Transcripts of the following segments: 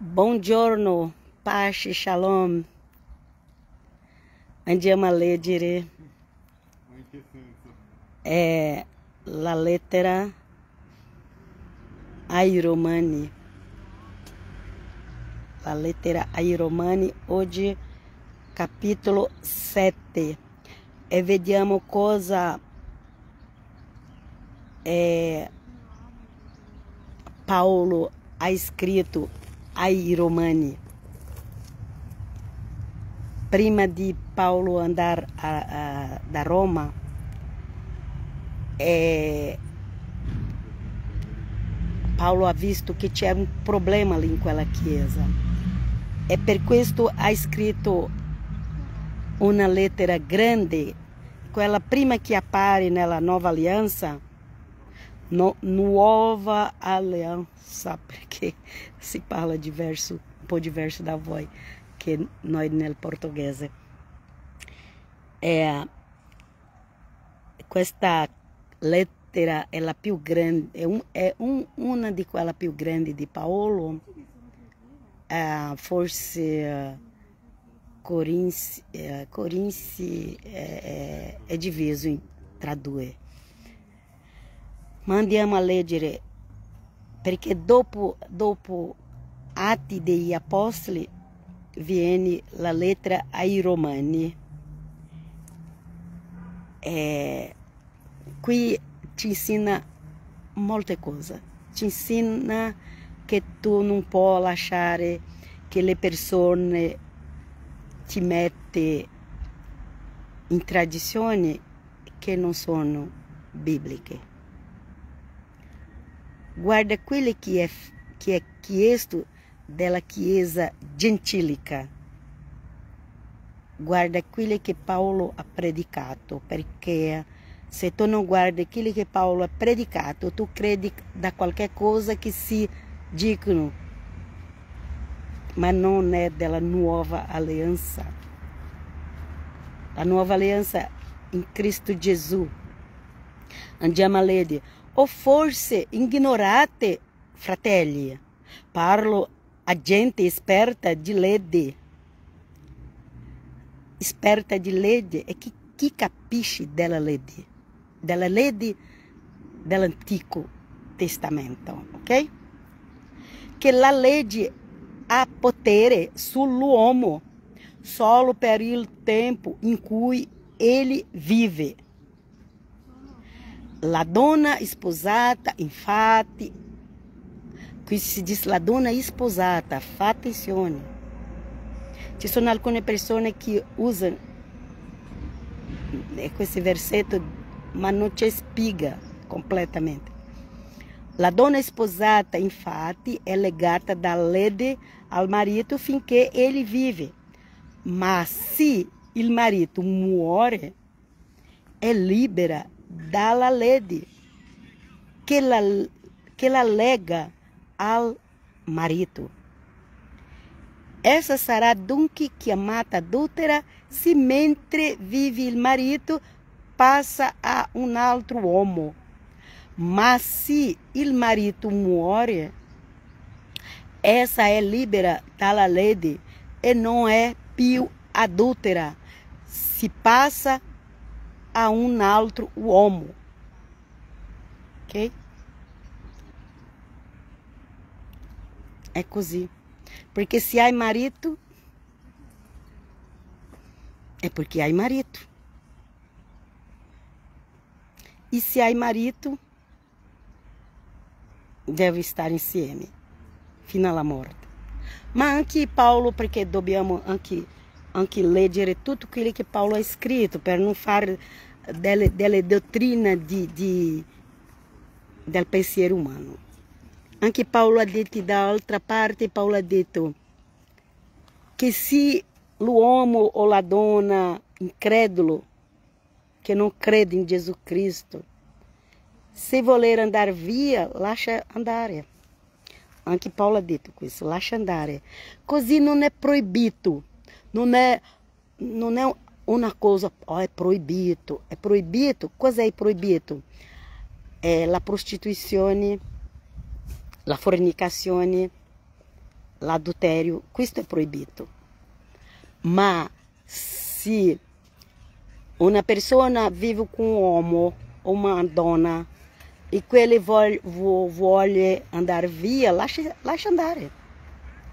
Buongiorno, pace, shalom. Andiamo a leggere la lettera ai Romani. La lettera ai Romani, oggi capitolo 7. E vediamo cosa Paolo ha scritto ai Romani. Prima di Paolo andare da Roma, Paolo ha visto che c'è un problema lì in quella chiesa e per questo ha scritto una lettera grande, quella prima che appare nella Nuova Alianza, Nuova Alianza, perché si parla diverso, un po' diverso da voi che noi nel portoghese. Questa lettera è la più grande, una di quelle più grandi di Paolo, forse Corinzi è diviso tra due. Ma andiamo a leggere, perché dopo Atti degli Apostoli viene la lettera ai Romani. Qui ci insina molte cose. Ci insina che tu non puoi lasciare che le persone ti mettano in tradizioni che non sono bibliche. Guarda quello che è chiesto della Chiesa gentilica. Guarda quello che Paolo ha predicato, perché se tu non guardi quello che Paolo ha predicato, tu credi da qualche cosa che si dicono, ma non è della nuova alleanza. La nuova alleanza in Cristo Gesù. Andiamo a leggere. O forse ignorate, fratelli, parlo a gente esperta di legge. Esperta di legge e chi capisce della legge dell'Antico Testamento, ok? Che la legge ha potere sull'uomo solo per il tempo in cui ele vive. La donna sposata, infatti, qui si dice la donna sposata, fa attenzione. Ci sono alcune persone che usano questo versetto, ma non ci spiega completamente. La donna sposata, infatti, è legata da legge al marito finché ele vive. Ma se il marito muore, è libera dalla legge che la lega al marito. Essa sarà dunque chiamata adultera se mentre vive il marito passa a un altro uomo. Ma se il marito muore, essa è libera dalla legge e non è più adultera, si passa a un altro uomo. Ok? È così. Perché se hai marito, è perché hai marito. E se hai marito, deve stare insieme fino alla morte. Ma anche Paolo, perché dobbiamo anche leggere tutto quello che Paolo ha scritto per non fare delle dottrine del pensiero umano. Anche Paolo ha detto dall'altra parte, Paolo ha detto che se l'uomo o la donna incredulo, che non crede in Gesù Cristo, se voler andare via, lascia andare. Anche Paolo ha detto questo, lascia andare. Così non è proibito, non è una cosa, è proibito. È proibito. Cos'è proibito? È la prostituzione, la fornicazione, l'adultério, questo è proibito. Ma se una persona vive com um uomo ou uma donna e quelle vuole andare via, lascia andare.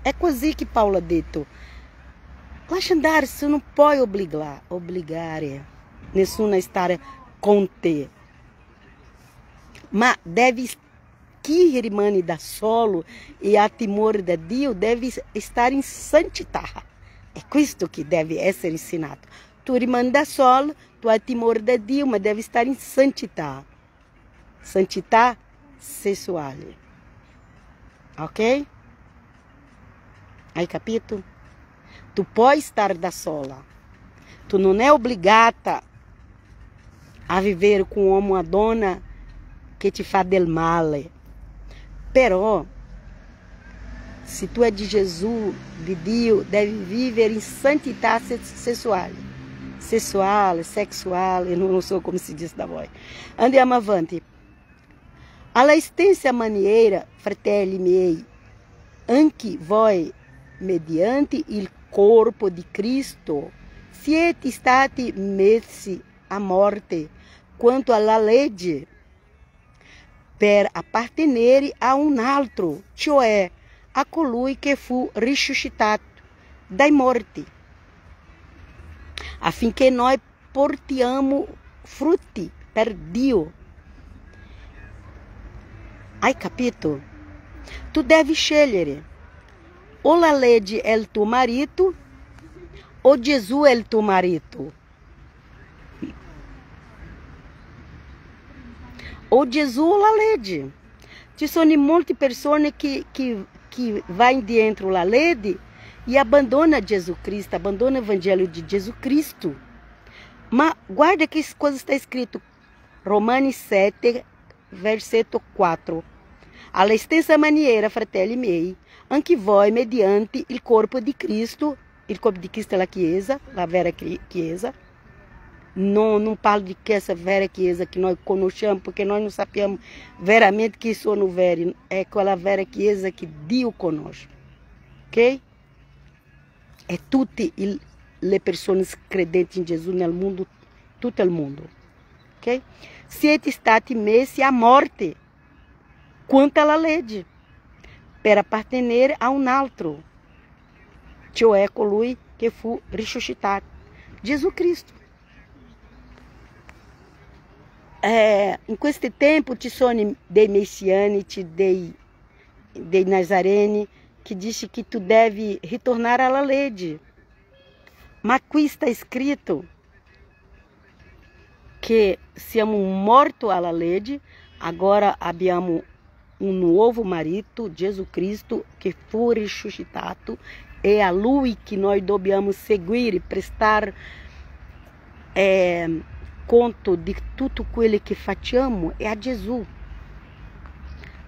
É così che Paulo ha detto. Lascia andare, você não pode obrigare nessuno a stare con te. Ma chi rimane da solo e ha timore da Dio deve stare in santità. È questo che deve essere insegnato. Tu rimani da solo, tu hai timore da Dio, ma devi stare in santità. Santità sessuale. Ok? Hai capito? Tu puoi stare da sola. Tu non è obbligata a vivere com um uomo ou uma donna che ti fa del male. Però, se tu é de Jesus, de Dio, deve viver em santità sessuale. Sexuale, non so come si diz da voi. Andiamo avanti. Alla stessa maniera, fratelli miei, anche voi, mediante il corpo di Cristo, siete stati messi a morte quanto alla legge, per appartenere a un altro, cioè a colui che fu risuscitato dai morti, affinché noi portiamo frutti per Dio. Hai capito? Tu devi scegliere. O la legge è il tuo marito o Gesù è il tuo marito. O Gesù o la legge. Ci sono molte persone che vai dentro la legge e abbandona Gesù Cristo, abbandona o Evangelho de Jesus Cristo. Ma guarda que coisa está escrito, Romani 7, versetto 4. Alla stessa maniera, fratelli miei, anche voi, mediante il corpo di Cristo è la Chiesa, la vera Chiesa. Non parlo di questa vera Chiesa che noi conosciamo, perché noi non sappiamo veramente chi sono veri. È quella vera Chiesa che Dio conosce. Ok? E tutte le persone credenti in Gesù nel mondo, tutto il mondo. Ok? Siete stati messi a morte quanto alla legge, per appartenere a un altro, cioè colui che fu risuscitato, Gesù Cristo. In questo tempo ci sono dei messianici, dei nazareni, che dicono che tu devi ritornare alla legge. Ma qui sta scritto che siamo morti alla legge, agora abbiamo un nuovo marito, Gesù Cristo, che fu risuscitato, e a Lui che noi dobbiamo seguire, prestar conto di tutto quello che facciamo, è a Gesù.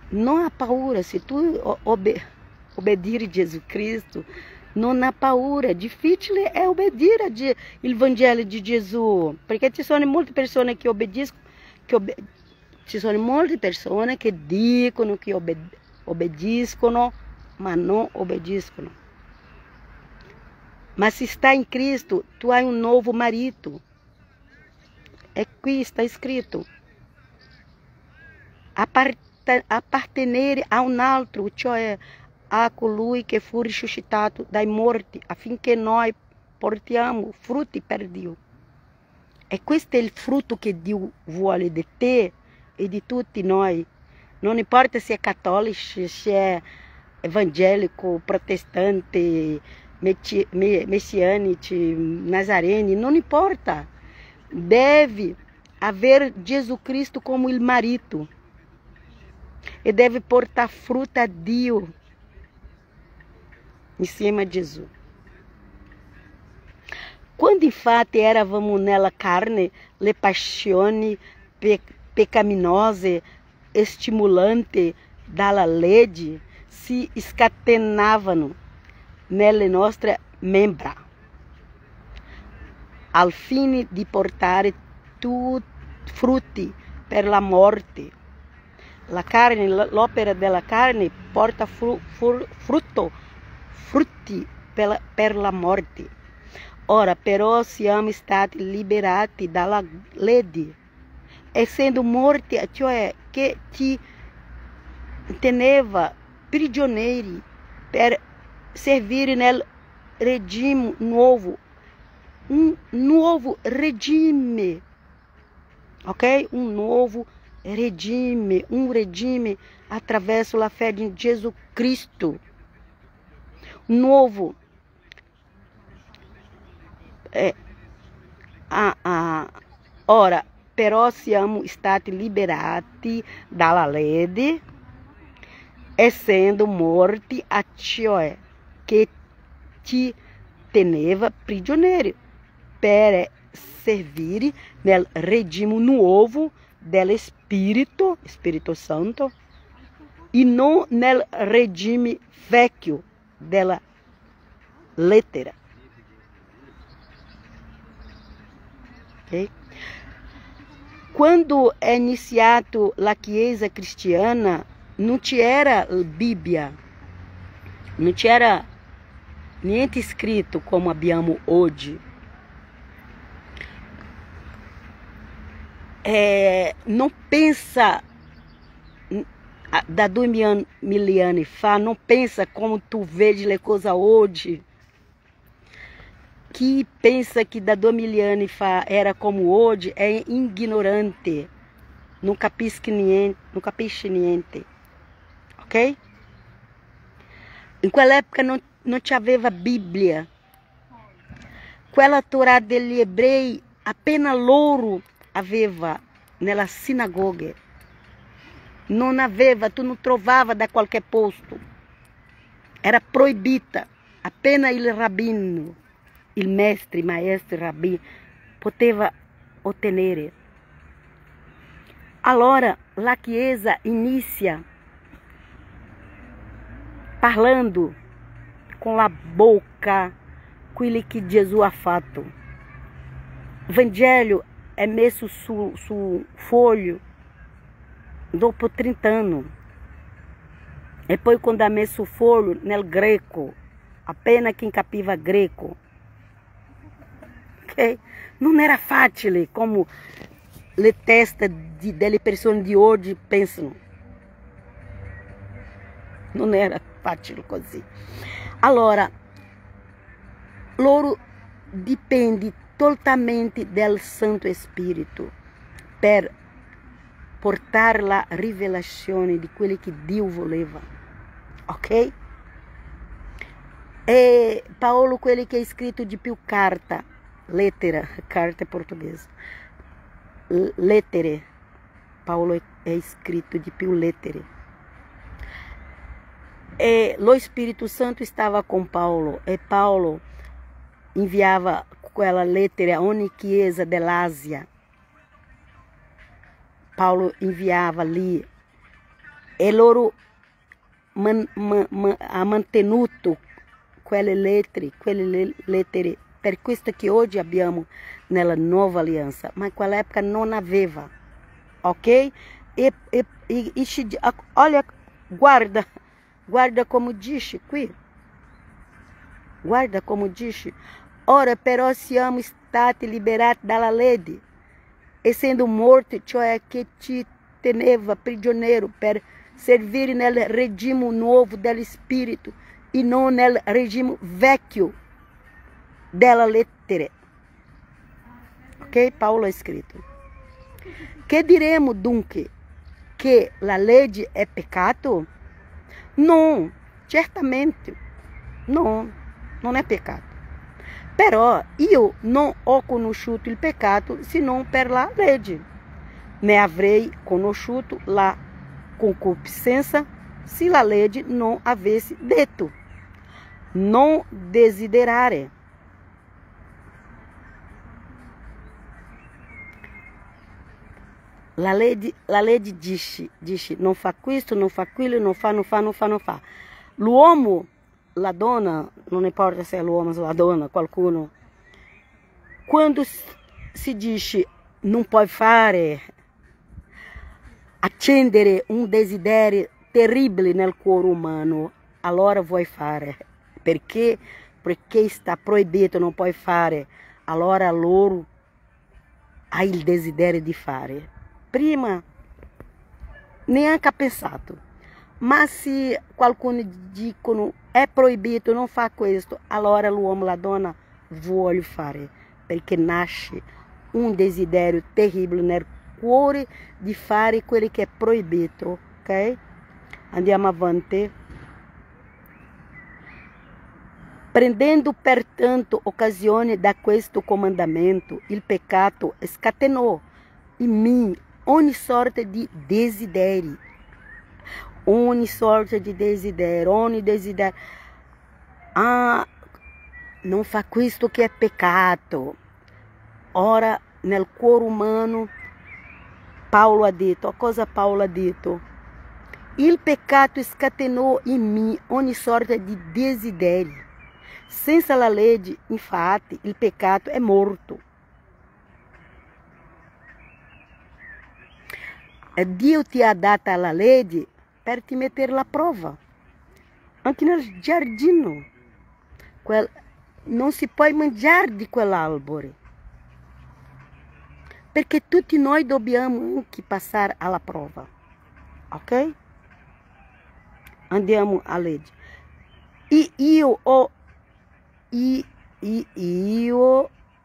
Non ha paura, se tu obbedire a Gesù Cristo, non ha paura. Difficile è obbedire al Vangelo di Gesù, perché ci sono molte persone che obbediscono, ci sono molte persone che dicono che obbediscono, ma non obbediscono. Ma se sta in Cristo, tu hai un nuovo marito. E qui sta scritto: appartenere a un altro, cioè a colui che fu risuscitato dai morti, affinché noi portiamo frutti per Dio. E questo è il frutto che Dio vuole di te e di tutti noi. Non importa se è cattolico, se è evangelico, protestante, messianici, nazareni, non importa. Deve haver Gesù Cristo como il marito e deve portar fruto a Dio insieme a Gesù. Quando infatti eravamo nella carne, le passioni pecaminosas stimulanti dalla legge si scatenavano nelle nostre membra, al fine di portare frutti per la morte. La carne, l'opera della carne porta frutto frutti per la morte. Ora però siamo stati liberati dalla legge, essendo morti, cioè che ci teneva prigionieri per servire nel regime nuovo, un nuovo regime, ok? Un nuovo regime, un regime attraverso la fé in Gesù Cristo, nuovo. Ora, però siamo stati liberati dalla legge, essendo morti a ciò che ci teneva prigionieri per servire nel regime nuovo dello Spirito Santo e non nel regime vecchio della lettera. Okay? Quando è iniziato la Chiesa cristiana, non c'era Bibbia, non c'era niente scritto come abbiamo oggi. Non pensa, da 2000 anni fa, não pensa como tu vedi le cose oggi. Chi pensa que da 2000 anni fa era como hoje é ignorante, não capisce niente, ok? In quell'epoca non c'aveva Bibbia, quella Torah degli ebrei appena loro aveva nella sinagoga, non aveva, tu non trovava da qualche posto, era proibita, appena il rabbino, il maestro rabbi poteva ottenere. Allora la Chiesa inizia parlando com a boca quello che Gesù ha fatto. O Vangelo è messo su foglio dopo 30 anni. E poi quando ha messo o foglio nel greco, appena quem capiva greco. Okay? Non era facile como le teste delle persone di oggi pensano. Non era facile così. Allora, loro dipende totalmente del Santo Spirito per portare la rivelazione di quello che Dio voleva. Ok? E Paolo, quello che ha scritto di più carta portoghese. Lettere. Paolo è scritto di più lettere. E lo Spirito Santo stava com Paulo, e Paulo enviava quella lettera a ogni chiesa dell'Asia. Paulo enviava lì e loro ha mantenuto quelle lettere per questo che oggi abbiamo nella nuova alleanza, ma in quell'epoca non aveva, ok? Olha, guarda como dice qui, guarda como dice, ora però siamo stati liberati dalla legge, essendo morti, cioè che ci teneva prigioniero per servire nel regime nuovo dello Spirito e non nel regime vecchio della lettera. Ok? Paulo ha scritto. Che diremo dunque? Che la legge è peccato? No, certamente. No, non è peccato. Però io non ho conosciuto il peccato se non per la legge. Ne avrei conosciuto la concupiscenza se la legge non avesse detto non desiderare. La legge dice non fa questo, non fa quello, non fa. L'uomo, la donna, non importa se è l'uomo o la donna, qualcuno, quando si dice non puoi fare, accendere un desiderio terribile nel cuore umano, allora vuoi fare, Perché? Perché está proibito, non puoi fare. Allora loro ha il desiderio di fare. Prima neanche ha pensato. Ma se qualcuno dicono è proibito, non fa questo, allora l'uomo, la donna vuole fare, perché nasce un desiderio terribile nel cuore di fare quello che è proibito, ok? Andiamo avanti. Prendendo pertanto occasione da questo comandamento, il peccato scatenou em mim ogni sorte de desideri. Ogni sorte de desiderio, ogni desiderio. Ah, non fa questo che è peccato. Ora, nel cuore umano, Paulo ha detto, a cosa Paulo ha detto? Il peccato scatenou em mim ogni sorte de desideri. Senza la legge, infatti, il peccato è morto. Dio ti ha data la legge per ti mettere alla prova. Anche nel giardino. Non si può mangiare di quell'albero. Perché tutti noi dobbiamo anche passare alla prova. Ok? Andiamo a legge. Io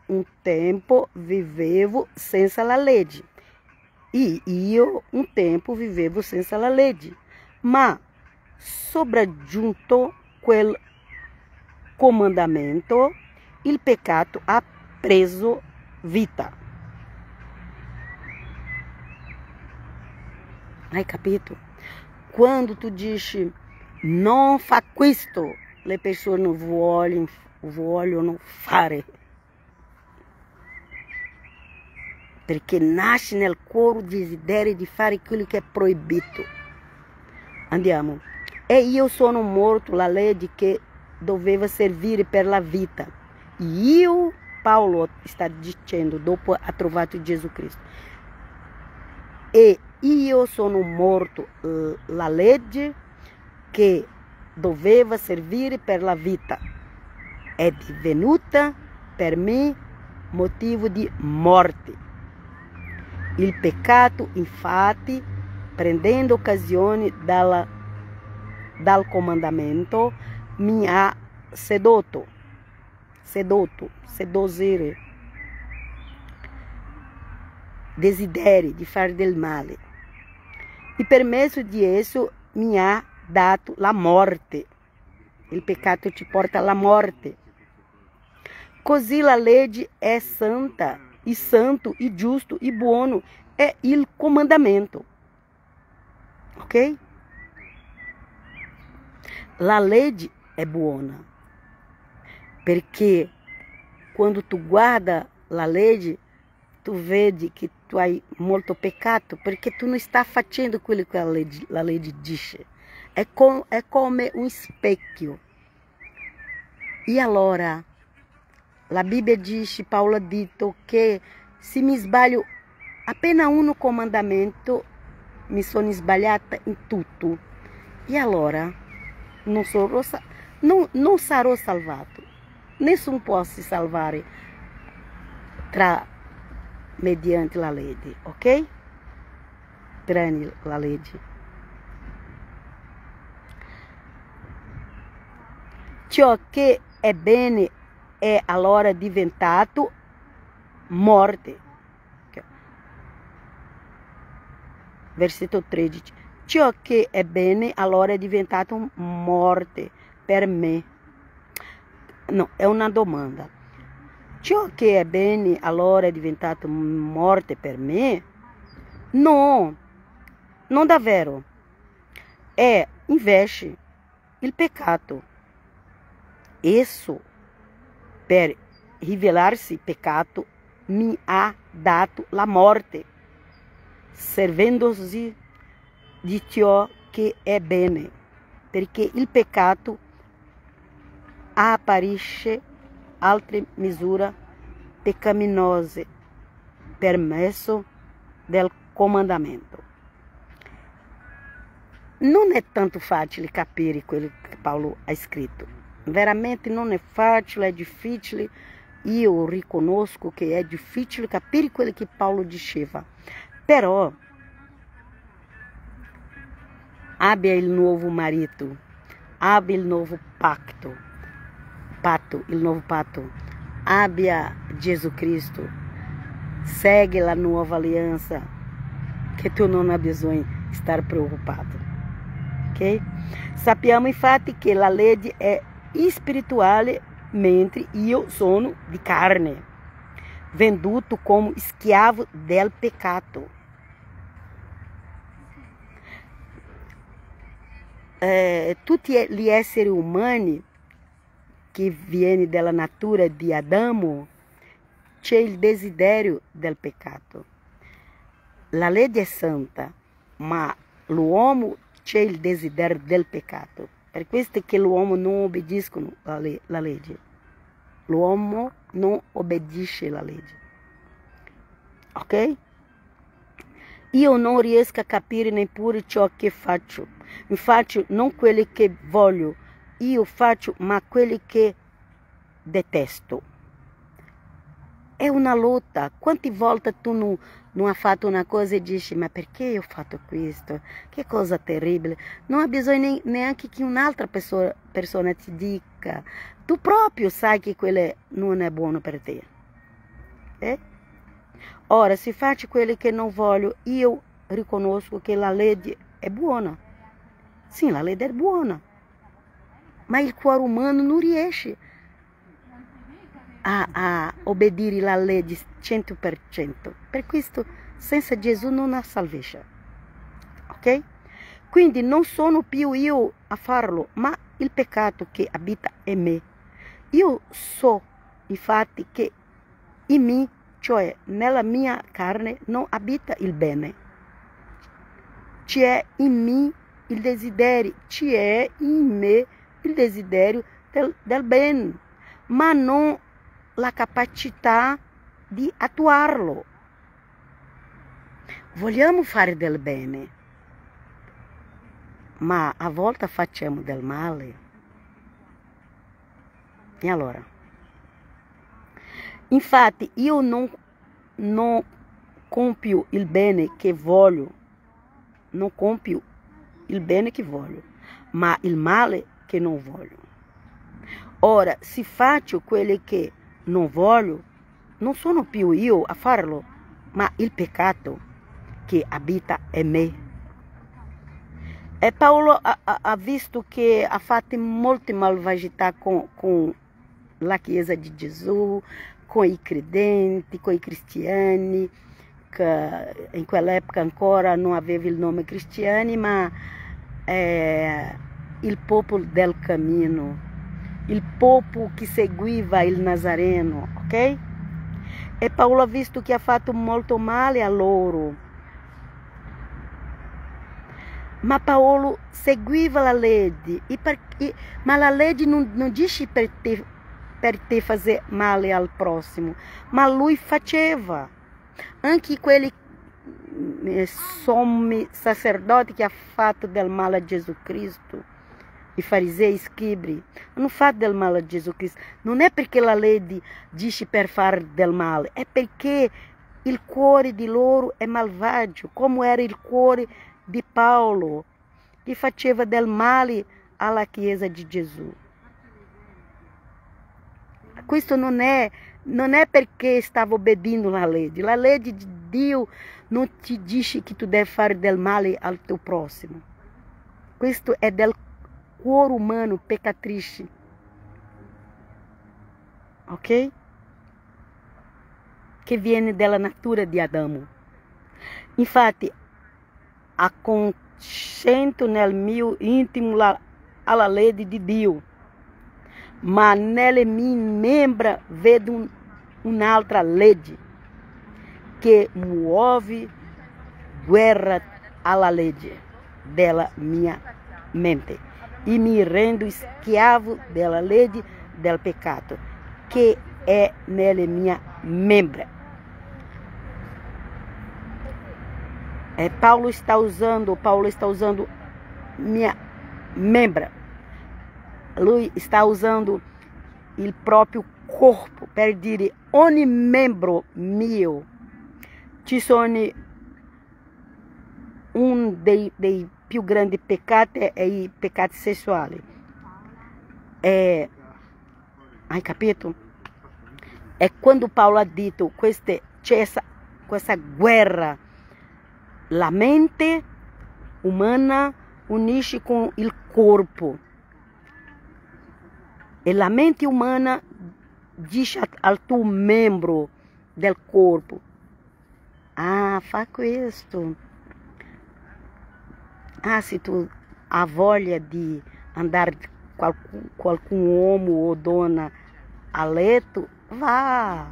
un tempo vivevo senza la legge. Io un tempo vivevo senza la legge. Ma sopraggiunto quel comandamento, il peccato ha preso vita. Hai capito? Quando tu dici non fa questo, le persone non vogliono fare. Perché nasce nel cuore il desiderio di fare quello che è proibito. Andiamo. E io sono morto la legge che doveva servire per la vita. Io, Paulo sta dicendo, dopo ha trovato Gesù Cristo. E io sono morto la legge che doveva servire per la vita. È divenuta per me motivo di morte. Il peccato, infatti, prendendo occasione dal comandamento, mi ha sedosire, desideri di fare del male. E per mezzo di esso mi ha dato la morte. Il peccato ti porta alla morte. Così la legge è santa, e santo, e giusto, e buono. È il comandamento. Ok? La legge è buona. Perché quando tu guarda la legge, tu vedi che tu hai molto peccato, perché tu non stai facendo quello che la legge dice. È come un specchio. E allora, la Bibbia dice, Paulo ha detto che se mi sbaglio appena un comandamento, mi sono sbagliata in tutto. E allora, non sarò salvato. Nessuno può si salvare mediante la legge, ok? Tranne la legge. Ciò che è bene è allora diventato morte. Versetto 13. Ciò che è bene allora è diventato morte per me. No, è una domanda. Ciò che è bene allora è diventato morte per me? No, non davvero. È invece il peccato. Esso, per rivelarsi peccato, mi ha dato la morte, servendosi di ciò che è bene, perché il peccato apparisce altre misure peccaminose per mezzo del comandamento. Non è tanto facile capire quello che Paulo ha scritto, Veramente não é fácil, é difícil. E eu riconosco que é difícil capire quello que Paulo diceva. Però abbia il nuovo marito, abbia il nuovo il nuovo patto, abbia Gesù Cristo, segue la nuova aliança, che tu non hai bisogno di stare preoccupato. Ok? Sappiamo infatti che la legge è spirituale, mentre io sono di carne, venduto como escravo del peccato. Tutti gli esseri umani che viene dalla natura di Adamo c'è il desiderio del peccato. La legge è santa, ma l'uomo c'è il desiderio del peccato. Per questo che l'uomo non obbedisce la legge. L'uomo non obbedisce la legge. Ok? Io non riesco a capire neppure ciò che faccio. Infatti non quelli che voglio, io faccio, ma quelli che detesto. È una lotta. Quante volte tu non hai fatto una cosa e dici, ma perché io ho fatto questo? Che cosa terribile. Non hai bisogno neanche che un'altra persona ti dica. Tu proprio sai che quello non è buono per te. Ora, se faccio quello che non voglio, io riconosco che la legge è buona. Sim, la legge è buona. Ma il cuore umano non riesce a obbedire la legge 100%. Per questo, senza Gesù non ha salvezza. Ok? Quindi non sono più io a farlo, ma il peccato che abita in me. Io so, infatti, che in me, cioè nella mia carne, non abita il bene. C'è in me il desiderio, c'è in me il desiderio del bene, ma non la capacità di attuarlo. Vogliamo fare del bene, ma a volte facciamo del male. E allora? Infatti io non compio il bene che voglio, non compio il bene che voglio, ma il male che non voglio. Ora, se faccio quello che non voglio, non sono più io a farlo, ma il peccato che abita in me. E Paolo ha visto che ha fatto molte malvagità con la Chiesa di Gesù, con i credenti, con i cristiani, che in quell'epoca ancora non aveva il nome cristiani, ma il popolo del cammino, il popolo che seguiva il Nazareno, ok? E Paolo ha visto che ha fatto molto male a loro. Ma Paolo seguiva la legge, ma la legge non dice per te fazer male al prossimo, ma lui faceva. Anche quelli sommi sacerdoti che ha fatto del male a Gesù Cristo, i farisei, i scribi, hanno fatto del male a Gesù Cristo. Non è perché la legge dice per fare del male, è perché il cuore di loro è malvagio, come era il cuore di Paolo, che faceva del male alla Chiesa di Gesù. Questo non è perché stava obbedendo alla legge. La legge di Dio non ti dice che tu devi fare del male al tuo prossimo. Questo è del cuore umano peccatrice. Ok? Che viene dalla natura di Adamo. Infatti, acconsento nel mio intimo alla legge di Dio, ma nelle mie membra vedo un'altra legge che muove guerra alla legge della mia mente e mi rendo schiavo della legge del peccato che è nelle mie membra. Paulo está usando minha membra. lui está usando il proprio corpo per dire ogni membro mio. Ci sono dei più grandi peccati è i peccati sessuali. Hai capito? É quando Paulo ha detto c'è questa guerra. La mente umana unisce con il corpo. E la mente umana dice al tuo membro del corpo: ah, fa questo. Ah, se tu ha voglia di andare qualcun uomo o donna a letto, vá.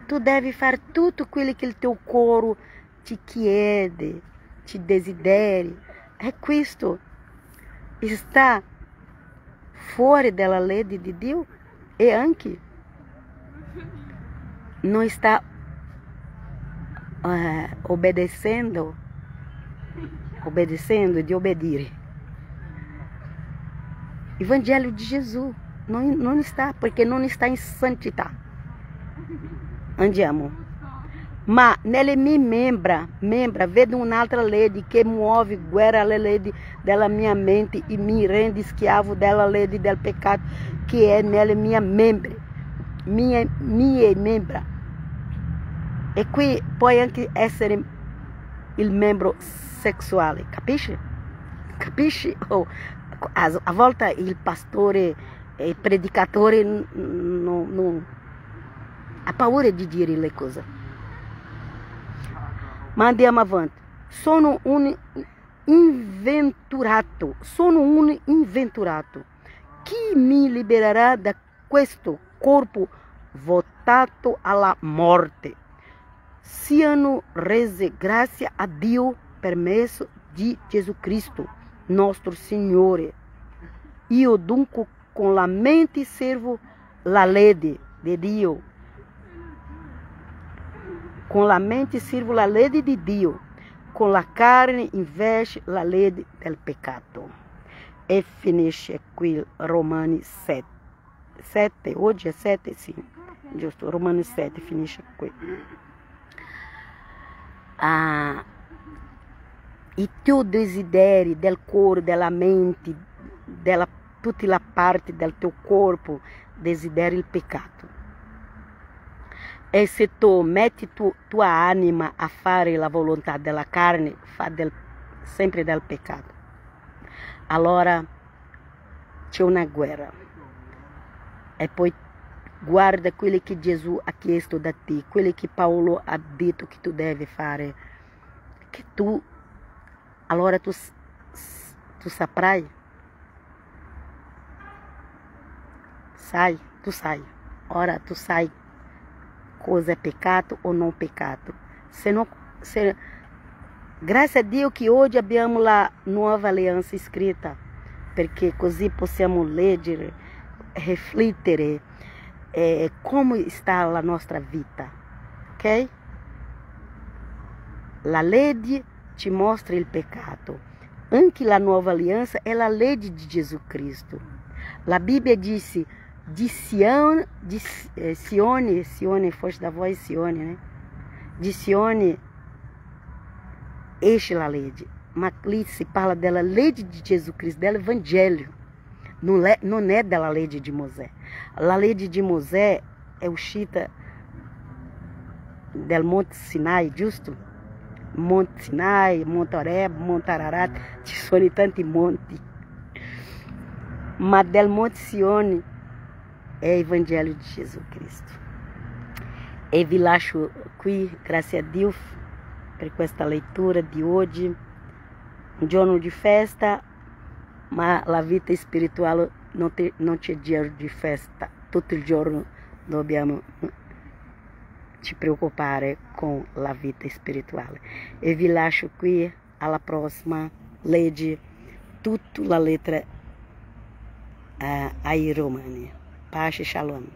Tu deve fare tutto quello che il tuo corpo ti chiede, ti desideri. E questo sta fuori dalla legge di Dio e anche non sta obbedecendo de obedir. Evangelho de Jesus não está, porque não está em santità. Andiamo. Ma nelle mie membra vedo un'altra legge che muove guerra alle leggi della mia mente e mi rende schiavo della legge del peccato che è nelle mie membra. E qui può anche essere il membro sessuale, capisci? Capisci? Oh, a volte il pastore e il predicatore non ha paura di dire le cose. Ma andiamo avanti. Sono un inventurato. Chi mi libererà da questo corpo votato alla morte? Siano rese grazie a Dio per mezzo di Gesù Cristo, nostro Signore. Io dunque con la mente servo la legge di Dio. Con la mente servo la legge di Dio. Con la carne invece la legge del peccato. E finisce qui Romani 7. 7, oggi è 7, sì, giusto, Romani 7 finisce qui. I tuoi desideri del cuore, della mente, tutte le parti del tuo corpo desideri il peccato. E se tu metti tua anima a fare la volontà della carne, fa sempre del peccato. Allora c'è una guerra. E poi guarda quello che Gesù ha chiesto da te, quello che Paolo ha detto che tu devi fare, che allora tu saprai, tu sai, ora tu sai cosa è peccato o non peccato. Grazie a Dio che oggi abbiamo la nuova alleanza scritta, perché così possiamo leggere, riflettere come sta la nostra vita, ok? La legge ci mostra il peccato. Anche la nuova alleanza è la legge di Gesù Cristo. La Bibbia dice di Sione, forse da voz Sione, né? Di Sione esce la legge, ma lì si parla della legge di Gesù Cristo, dell'Evangelho. Non è della legge di Mosè. La legge di Mosè è uscita del Monte Sinai, giusto? Monte Sinai, Monte Oreb, Monte Ararat, ci sono tanti monti. Ma del Monte Sione è l'Evangelho di Gesù Cristo. E vi lascio qui, grazie a Dio, per questa lettura di oggi. Un giorno di festa, ma la vita spirituale non c'è giorno di festa. Tutto il giorno dobbiamo ci preoccupare con la vita spirituale. E vi lascio qui, alla prossima. Leggi tutta la lettera ai Romani. Pace, shalom.